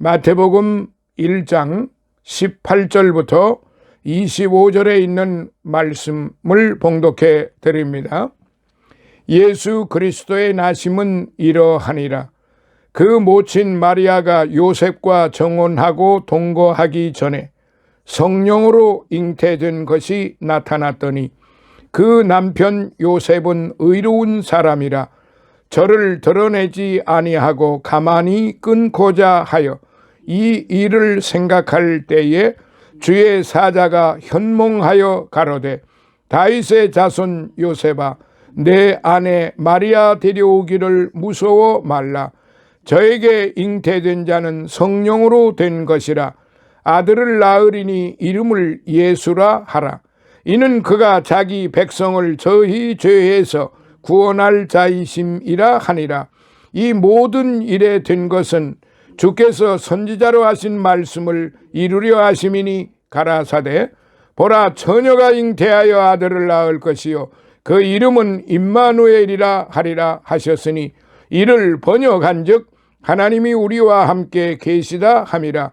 마태복음 1장 18절부터 25절에 있는 말씀을 봉독해 드립니다. 예수 그리스도의 나심은 이러하니라. 그 모친 마리아가 요셉과 정혼하고 동거하기 전에 성령으로 잉태된 것이 나타났더니 그 남편 요셉은 의로운 사람이라 저를 드러내지 아니하고 가만히 끊고자 하여 이 일을 생각할 때에 주의 사자가 현몽하여 가로되 다윗의 자손 요셉아 내 아내 마리아 데려오기를 무서워 말라. 저에게 잉태된 자는 성령으로 된 것이라. 아들을 낳으리니 이름을 예수라 하라. 이는 그가 자기 백성을 저희 죄에서 구원할 자이심이라 하니라. 이 모든 일에 된 것은 주께서 선지자로 하신 말씀을 이루려 하심이니 가라사대 보라 처녀가 잉태하여 아들을 낳을 것이요 그 이름은 임마누엘이라 하리라 하셨으니 이를 번역한즉 하나님이 우리와 함께 계시다 함이라.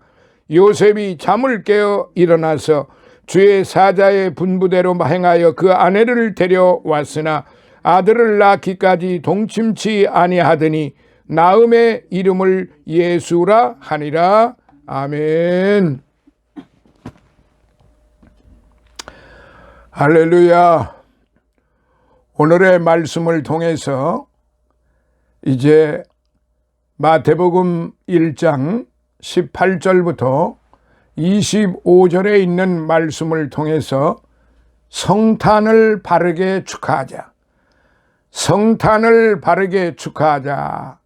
요셉이 잠을 깨어 일어나서 주의 사자의 분부대로 행하여 그 아내를 데려왔으나 아들을 낳기까지 동침치 아니하더니 나음의 이름을 예수라 하니라. 아멘. 할렐루야. 오늘의 말씀을 통해서 이제 마태복음 1장 18절부터 25절에 있는 말씀을 통해서 성탄을 바르게 축하하자. 성탄을 바르게 축하하자.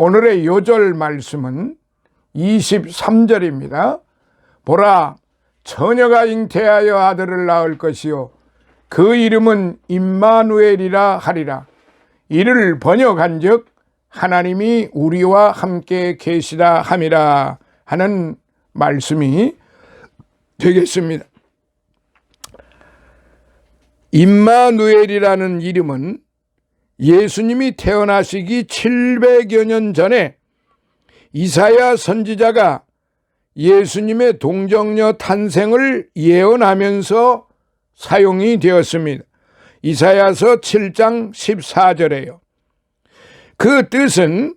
오늘의 요절 말씀은 23절입니다. 보라 처녀가 잉태하여 아들을 낳을 것이요 그 이름은 임마누엘이라 하리라. 이를 번역한즉 하나님이 우리와 함께 계시다 함이라 하는 말씀이 되겠습니다. 임마누엘이라는 이름은 예수님이 태어나시기 700여 년 전에 이사야 선지자가 예수님의 동정녀 탄생을 예언하면서 사용이 되었습니다. 이사야서 7장 14절에요. 그 뜻은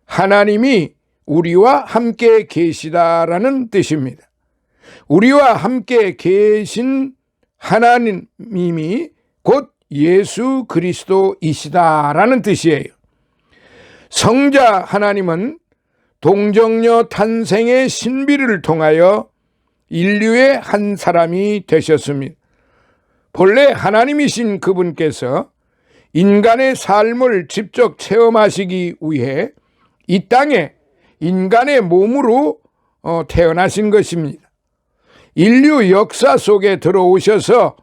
하나님이 우리와 함께 계시다라는 뜻입니다. 우리와 함께 계신 하나님이 곧 예수 그리스도이시다라는 뜻이에요. 성자 하나님은 동정녀 탄생의 신비를 통하여 인류의 한 사람이 되셨습니다. 본래 하나님이신 그분께서 인간의 삶을 직접 체험하시기 위해 이 땅에 인간의 몸으로 태어나신 것입니다. 인류 역사 속에 들어오셔서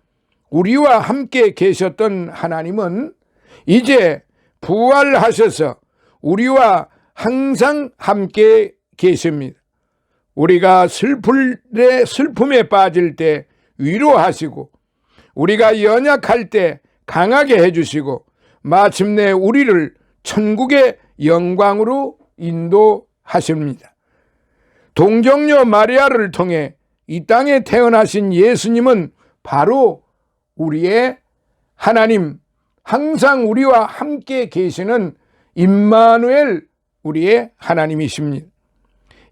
우리와 함께 계셨던 하나님은 이제 부활하셔서 우리와 항상 함께 계십니다. 우리가 슬픔에 빠질 때 위로하시고 우리가 연약할 때 강하게 해주시고 마침내 우리를 천국의 영광으로 인도하십니다. 동정녀 마리아를 통해 이 땅에 태어나신 예수님은 바로 우리의 하나님, 항상 우리와 함께 계시는 임마누엘, 우리의 하나님이십니다.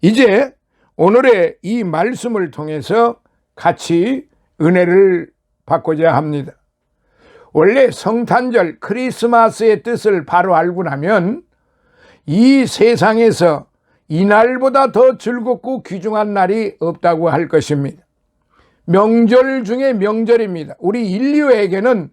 이제 오늘의 이 말씀을 통해서 같이 은혜를 받고자 합니다. 원래 성탄절 크리스마스의 뜻을 바로 알고 나면 이 세상에서 이날보다 더 즐겁고 귀중한 날이 없다고 할 것입니다. 명절 중에 명절입니다. 우리 인류에게는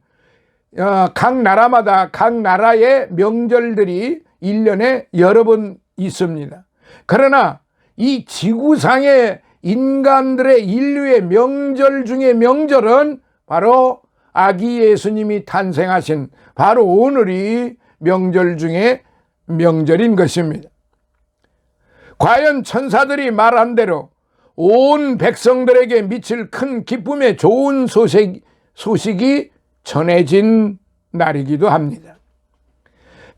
각 나라마다 각 나라의 명절들이 1년에 여러 번 있습니다. 그러나 이 지구상의 인간들의 인류의 명절 중에 명절은 바로 아기 예수님이 탄생하신 바로 오늘이 명절 중에 명절인 것입니다. 과연 천사들이 말한 대로 온 백성들에게 미칠 큰 기쁨의 좋은 소식이 전해진 날이기도 합니다.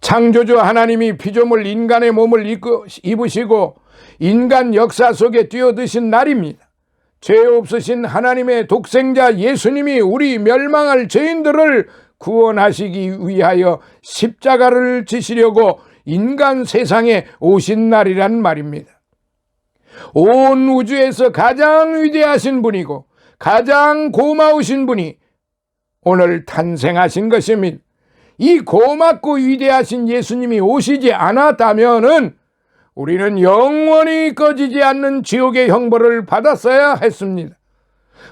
창조주 하나님이 피조물 인간의 몸을 입으시고 인간 역사 속에 뛰어드신 날입니다. 죄 없으신 하나님의 독생자 예수님이 우리 멸망할 죄인들을 구원하시기 위하여 십자가를 지시려고 인간 세상에 오신 날이란 말입니다. 온 우주에서 가장 위대하신 분이고 가장 고마우신 분이 오늘 탄생하신 것입니다. 이 고맙고 위대하신 예수님이 오시지 않았다면은 우리는 영원히 꺼지지 않는 지옥의 형벌을 받았어야 했습니다.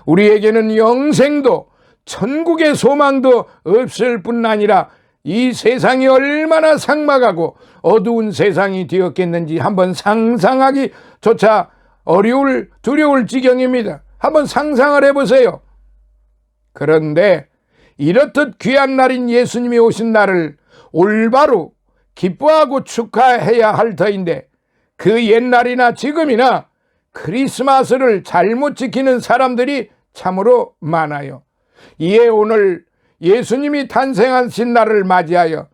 우리에게는 영생도 천국의 소망도 없을 뿐 아니라 이 세상이 얼마나 삭막하고 어두운 세상이 되었겠는지 한번 상상하기조차 두려울 지경입니다. 한번 상상을 해보세요. 그런데 이렇듯 귀한 날인 예수님이 오신 날을 올바로 기뻐하고 축하해야 할 터인데 그 옛날이나 지금이나 크리스마스를 잘못 지키는 사람들이 참으로 많아요. 이에 오늘 예수님이 탄생하신 날을 맞이하여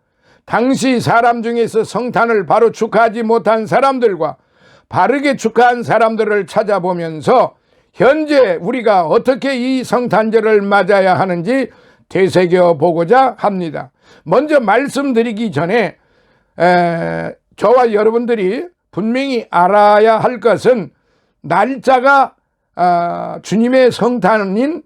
당시 사람 중에서 성탄을 바로 축하하지 못한 사람들과 바르게 축하한 사람들을 찾아보면서 현재 우리가 어떻게 이 성탄절을 맞아야 하는지 되새겨 보고자 합니다. 먼저 말씀드리기 전에 저와 여러분들이 분명히 알아야 할 것은 날짜가 주님의 성탄인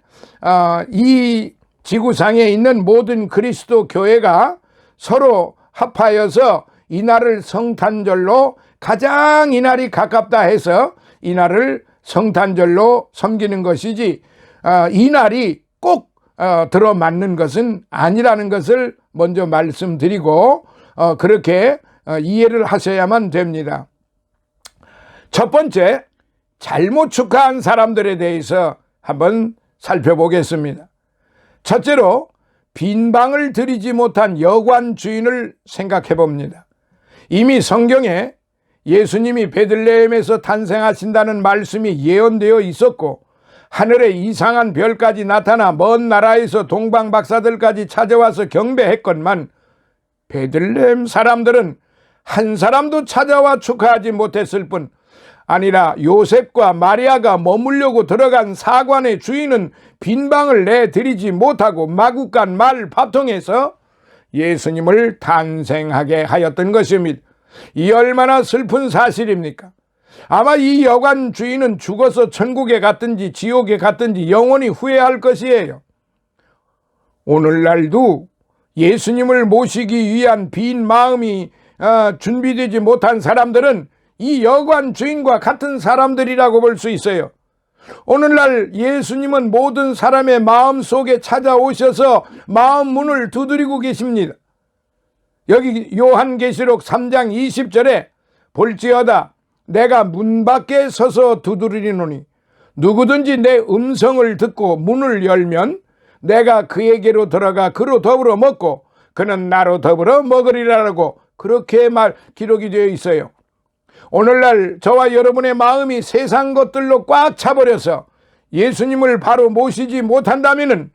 이 지구상에 있는 모든 그리스도 교회가 서로 합하여서 이 날을 성탄절로 가장 이 날이 가깝다 해서 이 날을 성탄절로 섬기는 것이지 이 날이 꼭 들어맞는 것은 아니라는 것을 먼저 말씀드리고 그렇게 이해를 하셔야만 됩니다. 첫 번째, 잘못 축하한 사람들에 대해서 한번 살펴보겠습니다. 첫째로 빈 방을 들이지 못한 여관 주인을 생각해 봅니다. 이미 성경에 예수님이 베들레헴에서 탄생하신다는 말씀이 예언되어 있었고 하늘에 이상한 별까지 나타나 먼 나라에서 동방 박사들까지 찾아와서 경배했건만 베들레헴 사람들은 한 사람도 찾아와 축하하지 못했을 뿐 아니라 요셉과 마리아가 머물려고 들어간 사관의 주인은 빈 방을 내드리지 못하고 마구간 말 파통에서 예수님을 탄생하게 하였던 것입니다. 이 얼마나 슬픈 사실입니까? 아마 이 여관 주인은 죽어서 천국에 갔든지 지옥에 갔든지 영원히 후회할 것이에요. 오늘날도 예수님을 모시기 위한 빈 마음이 준비되지 못한 사람들은 이 여관 주인과 같은 사람들이라고 볼 수 있어요. 오늘날 예수님은 모든 사람의 마음 속에 찾아오셔서 마음 문을 두드리고 계십니다. 여기 요한계시록 3장 20절에 볼지어다 내가 문 밖에 서서 두드리노니 누구든지 내 음성을 듣고 문을 열면 내가 그에게로 들어가 그로 더불어 먹고 그는 나로 더불어 먹으리라고 그렇게 기록이 되어 있어요. 오늘날 저와 여러분의 마음이 세상 것들로 꽉 차버려서 예수님을 바로 모시지 못한다면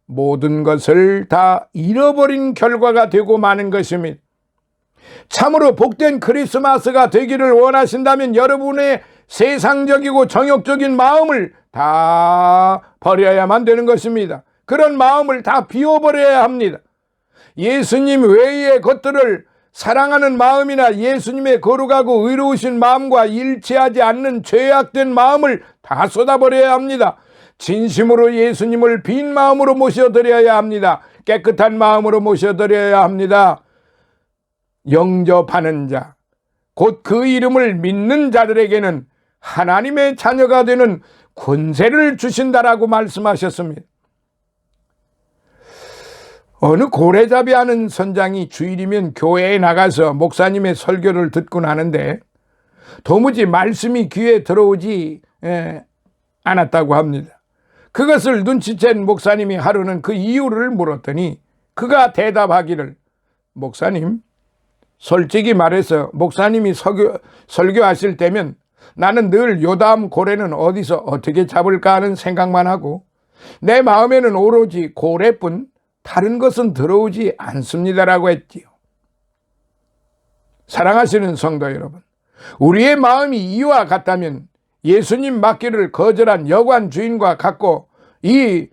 모든 것을 다 잃어버린 결과가 되고 마는 것입니다. 참으로 복된 크리스마스가 되기를 원하신다면 여러분의 세상적이고 정욕적인 마음을 다 버려야만 되는 것입니다. 그런 마음을 다 비워버려야 합니다. 예수님 외의 것들을 사랑하는 마음이나 예수님의 거룩하고 의로우신 마음과 일치하지 않는 죄악된 마음을 다 쏟아버려야 합니다. 진심으로 예수님을 빈 마음으로 모셔드려야 합니다. 깨끗한 마음으로 모셔드려야 합니다. 영접하는 자, 곧 그 이름을 믿는 자들에게는 하나님의 자녀가 되는 권세를 주신다라고 말씀하셨습니다. 어느 고래잡이하는 선장이 주일이면 교회에 나가서 목사님의 설교를 듣고 나는데 도무지 말씀이 귀에 들어오지 않았다고 합니다. 그것을 눈치챈 목사님이 하루는 그 이유를 물었더니 그가 대답하기를 목사님, 솔직히 말해서 목사님이 설교하실 때면 나는 늘 요다음 고래는 어디서 어떻게 잡을까 하는 생각만 하고 내 마음에는 오로지 고래뿐 다른 것은 들어오지 않습니다라고 했지요. 사랑하시는 성도 여러분, 우리의 마음이 이와 같다면 예수님 맡기를 거절한 여관 주인과 같고 이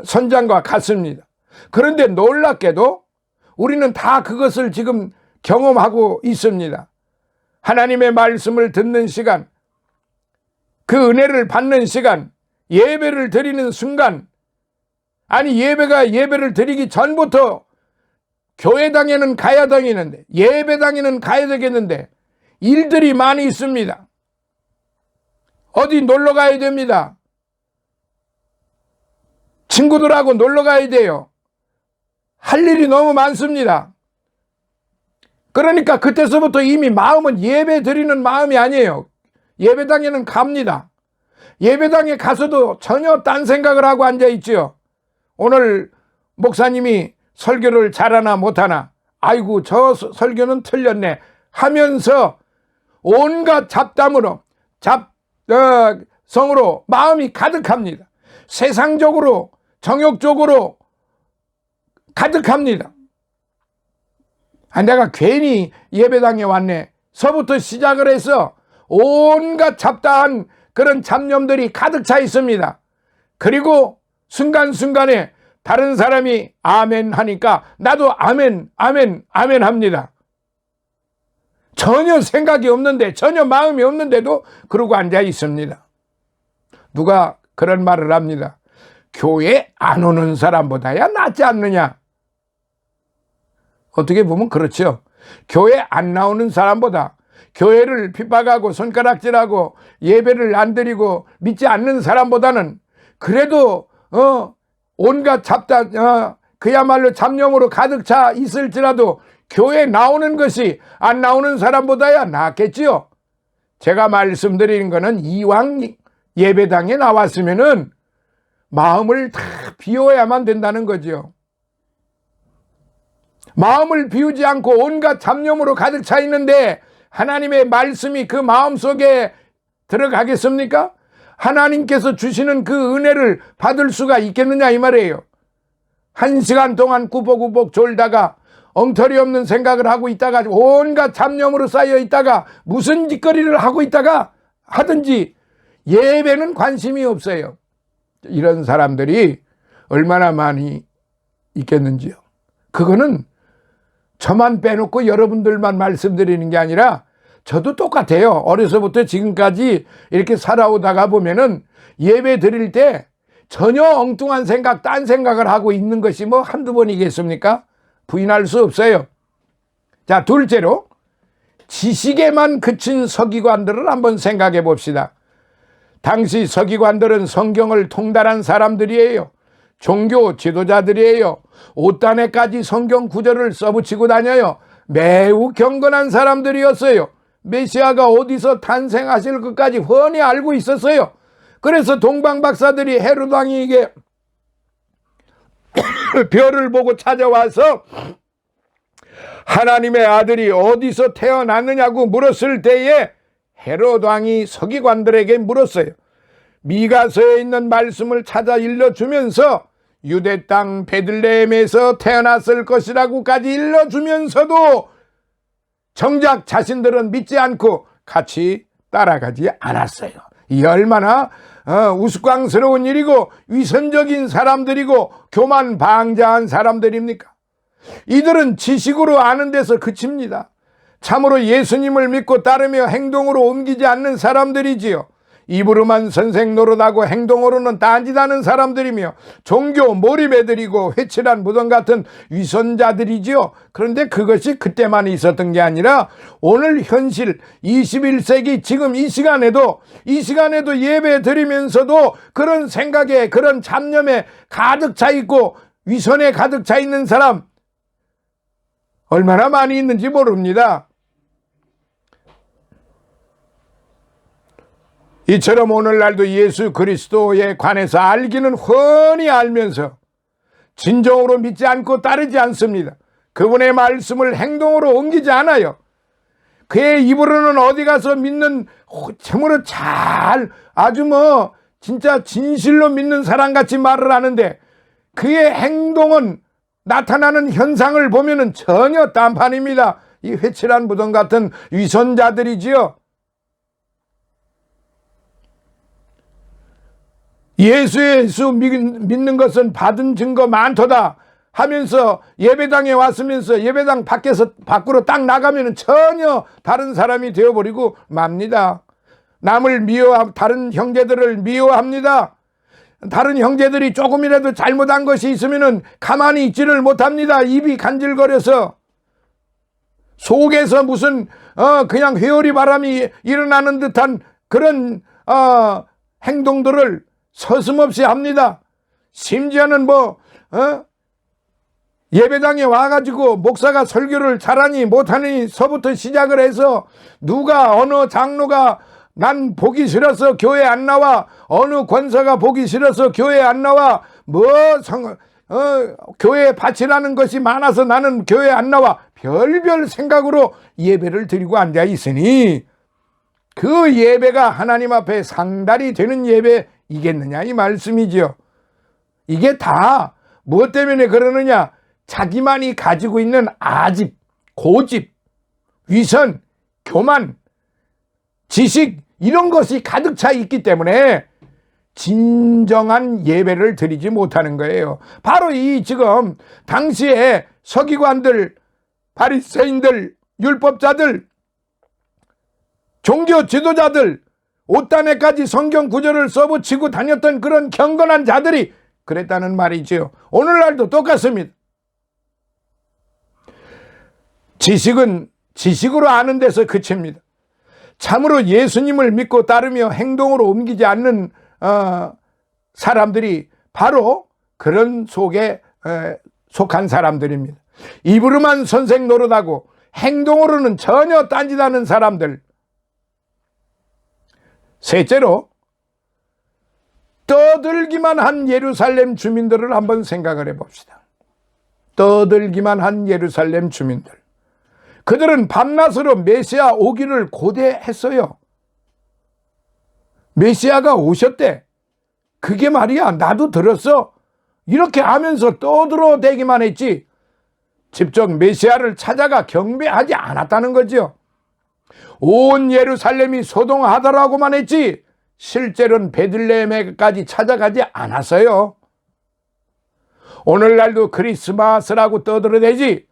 선장과 같습니다. 그런데 놀랍게도 우리는 다 그것을 지금 경험하고 있습니다. 하나님의 말씀을 듣는 시간, 그 은혜를 받는 시간, 예배를 드리는 순간, 아니 예배를 드리기 전부터 교회당에는 가야 되겠는데, 예배당에는 가야 되겠는데 일들이 많이 있습니다. 어디 놀러 가야 됩니다. 친구들하고 놀러 가야 돼요. 할 일이 너무 많습니다. 그러니까 그때서부터 이미 마음은 예배 드리는 마음이 아니에요. 예배당에는 갑니다. 예배당에 가서도 전혀 딴 생각을 하고 앉아있지요. 오늘 목사님이 설교를 잘하나 못하나, 아이고 저 설교는 틀렸네 하면서 온갖 잡담으로 성으로 마음이 가득합니다. 세상적으로 정욕적으로 가득합니다. 내가 괜히 예배당에 왔네 서부터 시작을 해서 온갖 잡다한 그런 잡념들이 가득 차 있습니다. 그리고 순간순간에 다른 사람이 아멘 하니까 나도 아멘 합니다. 전혀 생각이 없는데, 전혀 마음이 없는데도 그러고 앉아 있습니다. 누가 그런 말을 합니다. 교회 안 오는 사람보다야 낫지 않느냐. 어떻게 보면 그렇죠. 교회 안 나오는 사람보다, 교회를 핍박하고 손가락질하고 예배를 안 드리고 믿지 않는 사람보다는 그래도 온갖 그야말로 잡념으로 가득 차 있을지라도 교회 나오는 것이 안 나오는 사람보다야 낫겠지요. 제가 말씀드리는 거는 이왕 예배당에 나왔으면은 마음을 다 비워야만 된다는 거죠. 마음을 비우지 않고 온갖 잡념으로 가득 차 있는데 하나님의 말씀이 그 마음 속에 들어가겠습니까? 하나님께서 주시는 그 은혜를 받을 수가 있겠느냐 이 말이에요. 1시간 동안 꾸벅꾸벅 졸다가 엉터리 없는 생각을 하고 있다가 온갖 잡념으로 쌓여 있다가 무슨 짓거리를 하고 있다가 하든지 예배는 관심이 없어요. 이런 사람들이 얼마나 많이 있겠는지요. 그거는 저만 빼놓고 여러분들만 말씀드리는 게 아니라 저도 똑같아요. 어려서부터 지금까지 이렇게 살아오다가 보면은 예배 드릴 때 전혀 엉뚱한 생각, 딴 생각을 하고 있는 것이 뭐 한두 번이겠습니까? 부인할 수 없어요. 자, 둘째로 지식에만 그친 서기관들을 한번 생각해 봅시다. 당시 서기관들은 성경을 통달한 사람들이에요. 종교 지도자들이에요. 옷단에까지 성경 구절을 써붙이고 다녀요. 매우 경건한 사람들이었어요. 메시아가 어디서 탄생하실 것까지 훤히 알고 있었어요. 그래서 동방박사들이 헤롯 왕에게 별을 보고 찾아와서 하나님의 아들이 어디서 태어났느냐고 물었을 때에 헤롯 왕이 서기관들에게 물었어요. 미가서에 있는 말씀을 찾아 일러주면서 유대 땅 베들레헴에서 태어났을 것이라고까지 일러주면서도 정작 자신들은 믿지 않고 같이 따라가지 않았어요. 이 얼마나 우스꽝스러운 일이고 위선적인 사람들이고 교만방자한 사람들입니까? 이들은 지식으로 아는 데서 그칩니다. 참으로 예수님을 믿고 따르며 행동으로 옮기지 않는 사람들이지요. 입으로만 선생 노릇하고 행동으로는 딴짓하는 사람들이며 종교 몰입에 들이고 회칠한 무덤 같은 위선자들이지요. 그런데 그것이 그때만 있었던 게 아니라 오늘 현실 21세기 지금 이 시간에도 예배 드리면서도 그런 생각에, 그런 잡념에 가득 차 있고 위선에 가득 차 있는 사람 얼마나 많이 있는지 모릅니다. 이처럼 오늘날도 예수 그리스도에 관해서 알기는 훤히 알면서 진정으로 믿지 않고 따르지 않습니다. 그분의 말씀을 행동으로 옮기지 않아요. 그의 입으로는 어디 가서 믿는 참으로 잘 아주 진짜 진실로 믿는 사람같이 말을 하는데 그의 행동은 나타나는 현상을 보면은 전혀 딴판입니다. 이 회칠한 무덤 같은 위선자들이지요. 예수 믿는 것은 받은 증거 많도다 하면서 예배당에 왔으면서 예배당 밖으로 딱 나가면 전혀 다른 사람이 되어버리고 맙니다. 남을 다른 형제들을 미워합니다. 다른 형제들이 조금이라도 잘못한 것이 있으면 가만히 있지를 못합니다. 입이 간질거려서 속에서 무슨 그냥 회오리 바람이 일어나는 듯한 그런 행동들을 서슴없이 합니다. 심지어는 예배당에 와가지고 목사가 설교를 잘하니 못하니 서부터 시작을 해서 누가 어느 장로가 난 보기 싫어서 교회 안 나와, 어느 권사가 보기 싫어서 교회 안 나와, 교회에 바치라는 것이 많아서 나는 교회 안 나와, 별별 생각으로 예배를 드리고 앉아 있으니 그 예배가 하나님 앞에 상달이 되는 예배이겠느냐 이 말씀이죠. 이게 다 무엇 때문에 그러느냐? 자기만이 가지고 있는 아집, 고집, 위선, 교만, 지식 이런 것이 가득 차 있기 때문에 진정한 예배를 드리지 못하는 거예요. 바로 이 지금 당시에 서기관들, 바리새인들, 율법자들, 종교 지도자들, 옷단에까지 성경 구절을 써붙이고 다녔던 그런 경건한 자들이 그랬다는 말이지요. 오늘날도 똑같습니다. 지식은 지식으로 아는 데서 그칩니다. 참으로 예수님을 믿고 따르며 행동으로 옮기지 않는 사람들이 바로 그런 속에 속한 사람들입니다. 입으로만 선생 노릇하고 행동으로는 전혀 딴짓하는 사람들. 셋째로 떠들기만 한 예루살렘 주민들을 한번 생각을 해봅시다. 떠들기만 한 예루살렘 주민들. 그들은 밤낮으로 메시아 오기를 고대했어요. 메시아가 오셨대. 그게 말이야 나도 들었어. 이렇게 하면서 떠들어대기만 했지 직접 메시아를 찾아가 경배하지 않았다는 거죠. 온 예루살렘이 소동하더라고만 했지 실제로는 베들레헴에까지 찾아가지 않았어요. 오늘날도 크리스마스라고 떠들어대지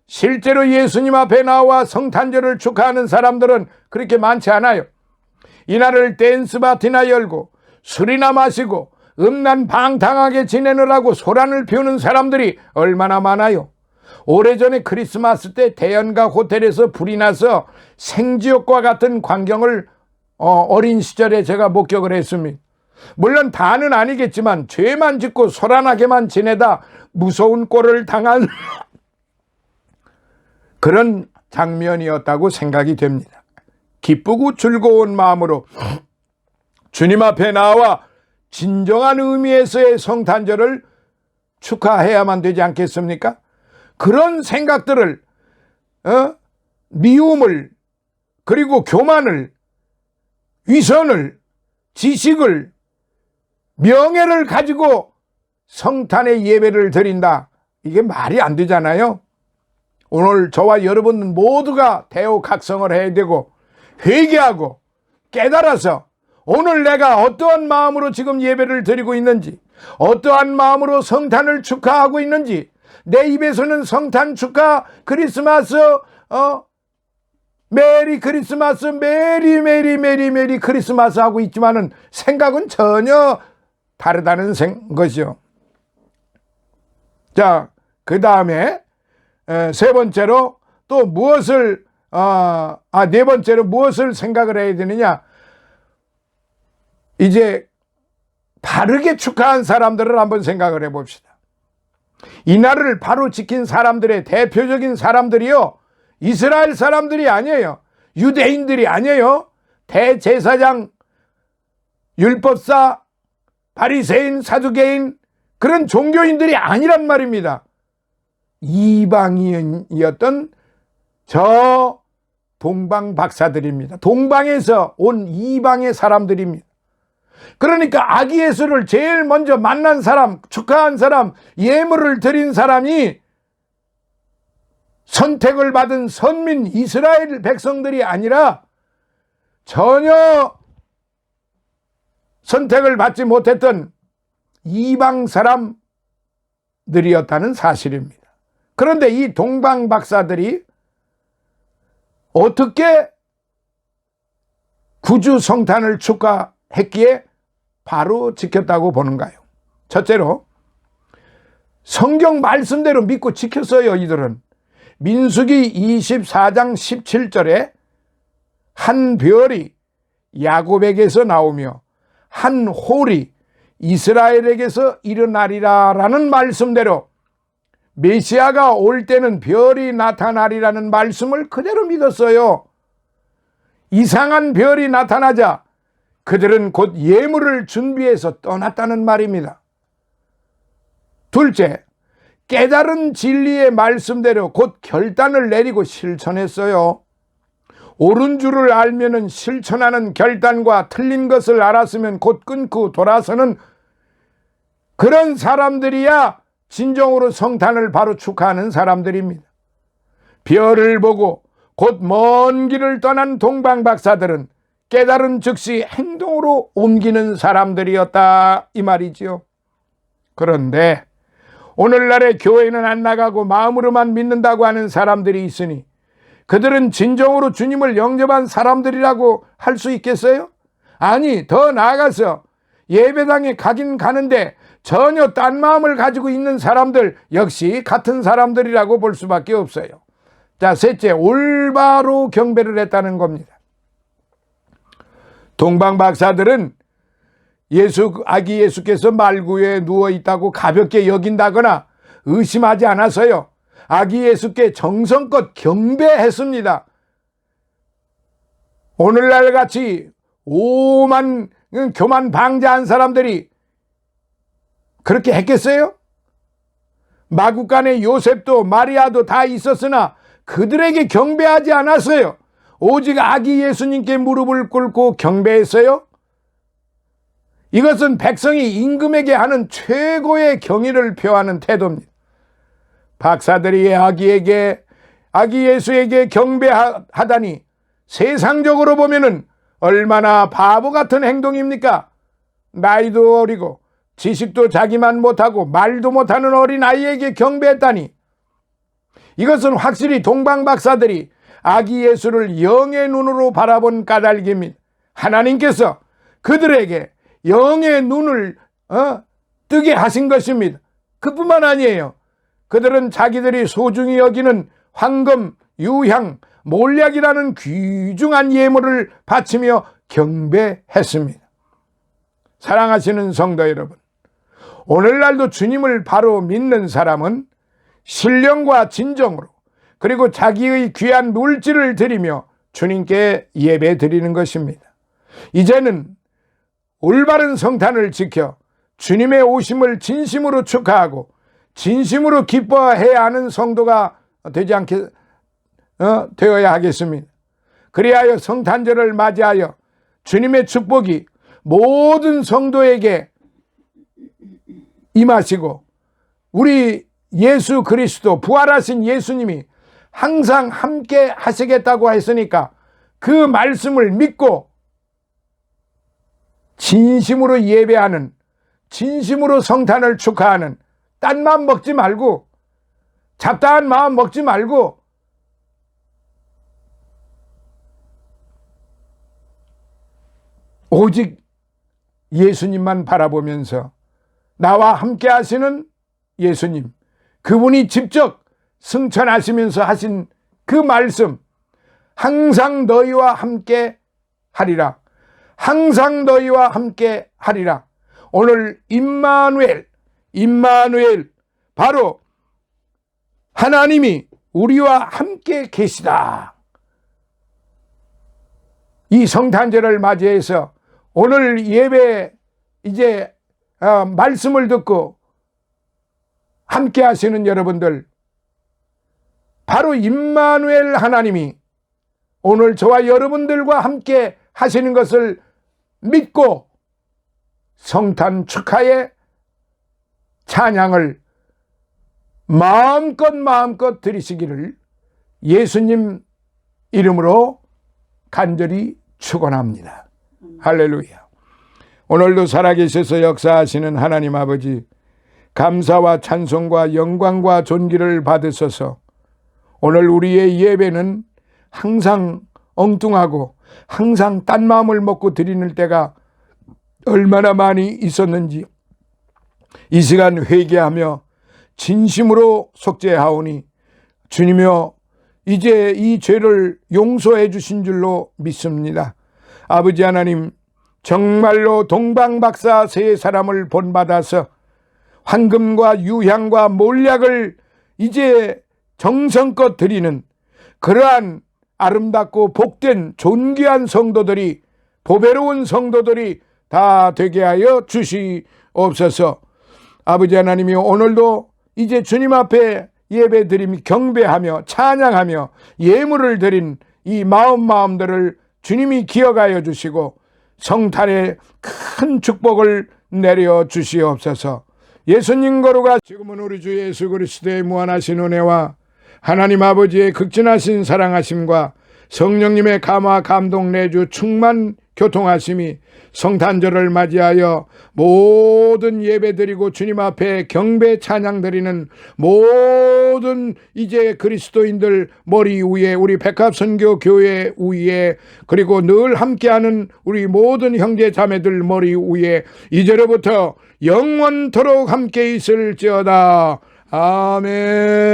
실제로 예수님 앞에 나와 성탄절을 축하하는 사람들은 그렇게 많지 않아요. 이날을 댄스 파티나 열고 술이나 마시고 음란방탕하게 지내느라고 소란을 피우는 사람들이 얼마나 많아요. 오래전에 크리스마스 때 대연가 호텔에서 불이 나서 생지옥과 같은 광경을 어린 시절에 제가 목격을 했습니다. 물론 다는 아니겠지만 죄만 짓고 소란하게만 지내다 무서운 꼴을 당한 그런 장면이었다고 생각이 됩니다. 기쁘고 즐거운 마음으로 주님 앞에 나와 진정한 의미에서의 성탄절을 축하해야만 되지 않겠습니까? 그런 생각들을 미움을 그리고 교만을 위선을 지식을 명예를 가지고 성탄의 예배를 드린다. 이게 말이 안 되잖아요. 오늘 저와 여러분 모두가 대우각성을 해야 되고 회개하고 깨달아서 오늘 내가 어떠한 마음으로 지금 예배를 드리고 있는지 어떠한 마음으로 성탄을 축하하고 있는지 내 입에서는 성탄 축하 크리스마스 메리 크리스마스 메리 크리스마스 하고 있지만은 생각은 전혀 다르다는 것이요. 자, 그 다음에 세 번째로 또 무엇을 네 번째로 무엇을 생각을 해야 되느냐? 이제 바르게 축하한 사람들을 한번 생각을 해봅시다. 이 날을 바로 지킨 사람들의 대표적인 사람들이요, 이스라엘 사람들이 아니에요. 유대인들이 아니에요. 대제사장, 율법사, 바리새인, 사두개인 그런 종교인들이 아니란 말입니다. 이방인이었던 저 동방 박사들입니다. 동방에서 온 이방의 사람들입니다. 그러니까 아기 예수를 제일 먼저 만난 사람, 축하한 사람, 예물을 드린 사람이 선택을 받은 선민 이스라엘 백성들이 아니라 전혀 선택을 받지 못했던 이방 사람들이었다는 사실입니다. 그런데 이 동방 박사들이 어떻게 구주 성탄을 축하했기에 바로 지켰다고 보는가요? 첫째로 성경 말씀대로 믿고 지켰어요. 이들은 민수기 24장 17절에 한 별이 야곱에게서 나오며 한 홀이 이스라엘에게서 일어나리라 라는 말씀대로 메시아가 올 때는 별이 나타나리라는 말씀을 그대로 믿었어요. 이상한 별이 나타나자 그들은 곧 예물을 준비해서 떠났다는 말입니다. 둘째, 깨달은 진리의 말씀대로 곧 결단을 내리고 실천했어요. 옳은 줄을 알면은 실천하는 결단과 틀린 것을 알았으면 곧 끊고 돌아서는 그런 사람들이야 진정으로 성탄을 바로 축하하는 사람들입니다. 별을 보고 곧 먼 길을 떠난 동방 박사들은 깨달은 즉시 행동으로 옮기는 사람들이었다 이 말이지요. 그런데 오늘날의 교회는 안 나가고 마음으로만 믿는다고 하는 사람들이 있으니 그들은 진정으로 주님을 영접한 사람들이라고 할 수 있겠어요? 아니, 더 나아가서 예배당에 가긴 가는데 전혀 딴 마음을 가지고 있는 사람들 역시 같은 사람들이라고 볼 수밖에 없어요. 자, 셋째, 올바로 경배를 했다는 겁니다. 동방 박사들은 아기 예수께서 말구에 누워 있다고 가볍게 여긴다거나 의심하지 않아서요. 아기 예수께 정성껏 경배했습니다. 오늘날 같이 오만 교만 방자한 사람들이 그렇게 했겠어요? 마구간에 요셉도 마리아도 다 있었으나 그들에게 경배하지 않았어요. 오직 아기 예수님께 무릎을 꿇고 경배했어요. 이것은 백성이 임금에게 하는 최고의 경의를 표하는 태도입니다. 박사들이 아기 예수에게 경배하다니 세상적으로 보면은 얼마나 바보 같은 행동입니까? 나이도 어리고 지식도 자기만 못하고 말도 못하는 어린아이에게 경배했다니, 이것은 확실히 동방 박사들이 아기 예수를 영의 눈으로 바라본 까닭입니다. 하나님께서 그들에게 영의 눈을 뜨게 하신 것입니다. 그뿐만 아니에요. 그들은 자기들이 소중히 여기는 황금, 유향, 몰약이라는 귀중한 예물을 바치며 경배했습니다. 사랑하시는 성도 여러분, 오늘날도 주님을 바로 믿는 사람은 신령과 진정으로 그리고 자기의 귀한 물질을 드리며 주님께 예배 드리는 것입니다. 이제는 올바른 성탄을 지켜 주님의 오심을 진심으로 축하하고 진심으로 기뻐해야 하는 성도가 되어야 하겠습니다. 그리하여 성탄절을 맞이하여 주님의 축복이 모든 성도에게 임하시고 우리 예수 그리스도 부활하신 예수님이 항상 함께 하시겠다고 했으니까 그 말씀을 믿고 진심으로 예배하는, 진심으로 성탄을 축하하는, 딴 마음 먹지 말고 잡다한 마음 먹지 말고 오직 예수님만 바라보면서 나와 함께 하시는 예수님, 그분이 직접 승천하시면서 하신 그 말씀, 항상 너희와 함께 하리라, 항상 너희와 함께 하리라. 오늘 임마누엘, 바로 하나님이 우리와 함께 계시다. 이 성탄절을 맞이해서 오늘 예배 이제 말씀을 듣고 함께 하시는 여러분들, 바로 임마누엘 하나님이 오늘 저와 여러분들과 함께 하시는 것을 믿고 성탄 축하의 찬양을 마음껏 드리시기를 예수님 이름으로 간절히 축원합니다. 할렐루야. 오늘도 살아계셔서 역사하시는 하나님 아버지, 감사와 찬송과 영광과 존귀를 받으소서. 오늘 우리의 예배는 항상 엉뚱하고 항상 딴 마음을 먹고 드리는 때가 얼마나 많이 있었는지 이 시간 회개하며 진심으로 속죄하오니 주님이여 이제 이 죄를 용서해 주신 줄로 믿습니다. 아버지 하나님, 정말로 동방박사 세 사람을 본받아서 황금과 유향과 몰약을 이제 정성껏 드리는 그러한 아름답고 복된 존귀한 성도들이, 보배로운 성도들이 다 되게 하여 주시옵소서. 아버지 하나님이 오늘도 이제 주님 앞에 예배드리며 경배하며 찬양하며 예물을 드린 이 마음들을 주님이 기억하여 주시고 성탄의 큰 축복을 내려 주시옵소서. 예수님 거룩하 지금은 우리 주 예수 그리스도의 무한하신 은혜와 하나님 아버지의 극진하신 사랑하심과 성령님의 감화 감동 내주 충만 교통하심이 성탄절을 맞이하여 모든 예배드리고 주님 앞에 경배 찬양 드리는 모든 이제 그리스도인들 머리 위에, 우리 백합선교 교회 위에, 그리고 늘 함께하는 우리 모든 형제 자매들 머리 위에 이제로부터 영원토록 함께 있을지어다. 아멘.